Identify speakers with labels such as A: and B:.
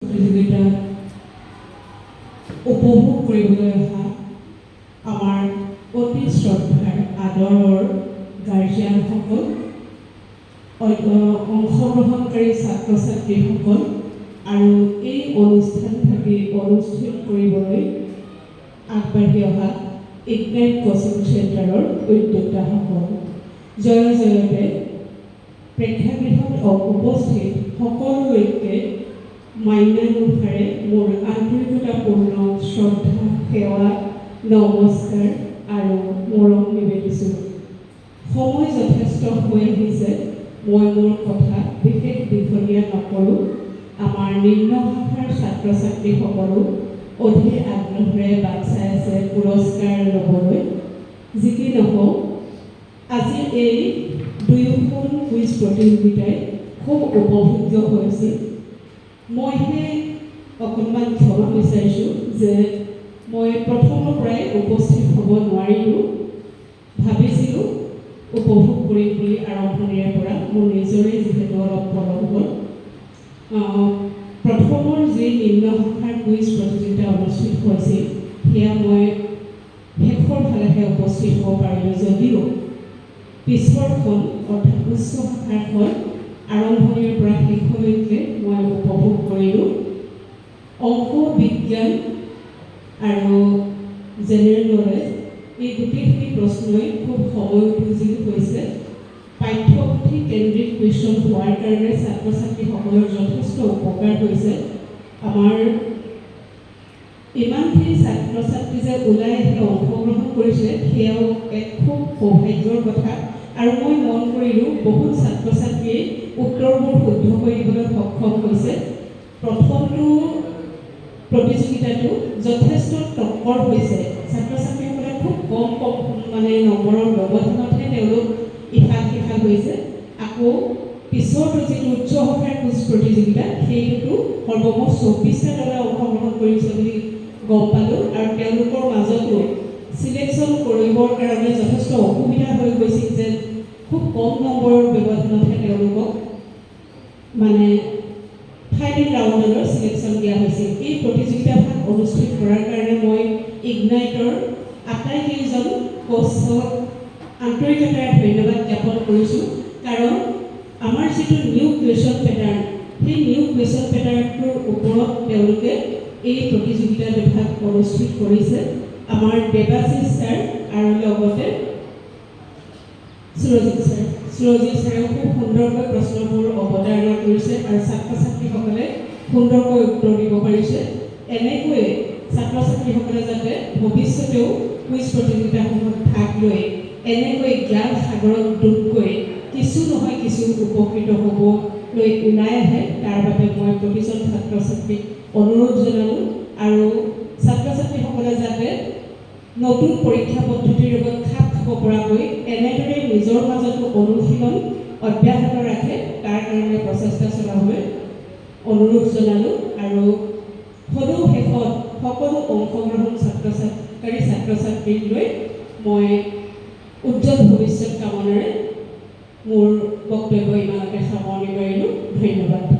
A: প্ৰতিযোগিতা উপভোগ কৰিবলৈ অহা আমাৰ অতি শ্ৰদ্ধাৰ আদৰৰ গাৰ্জিয়ানসকল, অংশগ্ৰহণকাৰী ছাত্ৰ ছাত্ৰীসকল আৰু এই অনুষ্ঠানভাগি অনুষ্ঠিত কৰিবলৈ আগবাঢ়ি অহা ইগনাইট কোচিং চেণ্টাৰৰ উদ্যোক্তাসকল, জয়তে প্ৰেক্ষাগৃহত উপস্থিত সকলোকে মান্যানুসাৰে মোৰ আন্তৰিকতাপূৰ্ণ শ্ৰদ্ধা, সেৱা, নমস্কাৰ আৰু মৰম নিবেদিছোঁ। সময় যথেষ্ট হৈ আহিছে, মই মোৰ কথা বিশেষ দীঘলীয়া নকৰোঁ। আমাৰ নিম্ন শাখাৰ ছাত্ৰ ছাত্ৰীসকলো অধীৰ আগ্ৰহেৰে বাট চাই আছে পুৰস্কাৰ ল'বলৈ। যি কি নহওক, আজি এই দুয়োখন কুইজ প্ৰতিযোগিতাই খুব উপভোগ্য হৈছিল। মইহে অকণমান ক্ষমা বিচাৰিছোঁ যে মই প্ৰথমৰ পৰাই উপস্থিত হ'ব নোৱাৰিলোঁ। ভাবিছিলোঁ উপভোগ কৰিম বুলি আৰম্ভণিৰে পৰা, মোৰ নিজৰে যিহেতু অলপ পলম হ'ল। প্ৰথমৰ যি নিম্ন শাখাৰ কুইজ প্ৰতিযোগিতা অনুষ্ঠিত হৈছিল সেয়া মই শেষৰ ফালেহে উপস্থিত হ'ব পাৰিলোঁ, যদিও পিছৰখন অৰ্থাৎ উচ্চ শাখাৰখন আৰম্ভণিৰ পৰা শেষলৈকে মই উপভোগ কৰিলোঁ। অংক, বিজ্ঞান আৰু জেনেৰেল নলেজ এই গোটেইখিনি প্ৰশ্নই খুব সময়োপযোগী হৈছে। পাঠ্যপুথি কেন্দ্ৰিক কুৱেশ্যন হোৱাৰ কাৰণে ছাত্ৰ ছাত্ৰীসকলৰ যথেষ্ট উপকাৰ হৈছে। আমাৰ ইমানখিনি ছাত্ৰ ছাত্ৰী যে ওলাই আহি অংশগ্ৰহণ কৰিছে সেয়াও এক খুব সৌভাগ্যৰ কথা। আৰু মই মন কৰিলোঁ বহুত ছাত্ৰ ছাত্ৰীয়ে উত্তৰবোৰ শুদ্ধ কৰি দিবলৈ সক্ষম হৈছে। প্ৰথমটো প্ৰতিযোগিতাটো যথেষ্ট তৎপৰ হৈছে। ছাত্ৰ ছাত্ৰীসকলে খুব কম নম্বৰৰ ব্যৱধানতহে তেওঁলোক ইফাল সিফাল হৈছে। আকৌ পিছৰটো যিটো উচ্চ শাখাৰ কুইজ প্ৰতিযোগিতা সেইটো সৰ্বমুঠ 24টা দলে অংশগ্ৰহণ কৰিছে বুলি গম পালোঁ। আৰু তেওঁলোকৰ মাজতো চিলেকশ্যন কৰিবৰ কাৰণে যথেষ্ট অসুবিধা হৈ গৈছিল যে খুব কম নম্বৰৰ ব্যৱধানতহে তেওঁলোকক ফাইনেল ৰাউণ্ডলৈ চিলেকশ্যন দিয়া হৈছিল। এই প্ৰতিযোগিতাভাগ অনুষ্ঠিত কৰাৰ কাৰণে মই ইগনাইটৰ আটাইকেইজন কোচক আন্তৰিকতাৰে ধন্যবাদ জ্ঞাপন কৰিছোঁ। কাৰণ আমাৰ যিটো নিউ কুৱেশ্যন পেটাৰ্ণ, সেই নিউ কুৱেশ্যন পেটাৰ্ণটোৰ ওপৰত তেওঁলোকে এই প্ৰতিযোগিতা বিভাগ অনুষ্ঠিত কৰিছে। আমাৰ দেৱাশীষ ছাৰ আৰু লগতে সুৰজিৎ ছাৰেও খুব সুন্দৰকৈ প্ৰশ্নবোৰ অৱতাৰণা কৰিছে আৰু ছাত্ৰ ছাত্ৰীসকলে সুন্দৰকৈ উত্তৰ দিব পাৰিছে। এনেকৈয়ে ছাত্ৰ ছাত্ৰীসকলে যাতে ভৱিষ্যতেও কুইজ প্ৰতিযোগিতাসমূহত ভাগ লৈ এনেকৈ জ্ঞান সাগৰত ডুব গৈ কিছু নহয় কিছু উপকৃত হ'বলৈ ওলাই আহে, তাৰ বাবে মই প্ৰতিজন ছাত্ৰ ছাত্ৰীক অনুৰোধ জনালোঁ। আৰু ছাত্ৰ ছাত্ৰীসকলে যাতে নতুন পৰীক্ষা পদ্ধতিৰ লগত খাপ খাব পৰাকৈ এনেদৰে নিজৰ মাজতো অনুশীলন অব্যাহত ৰাখে, তাৰ কাৰণে প্ৰচেষ্টা চলাবলৈ অনুৰোধ জনালোঁ। আৰু সদৌ শেষত সকলো অংশগ্ৰহণ ছাত্ৰ ছাত্ৰীক লৈ মই উজ্জ্বল ভৱিষ্যত কামনাৰে মোৰ বক্তব্য ইমানতে সামৰণি মাৰিলোঁ। ধন্যবাদ।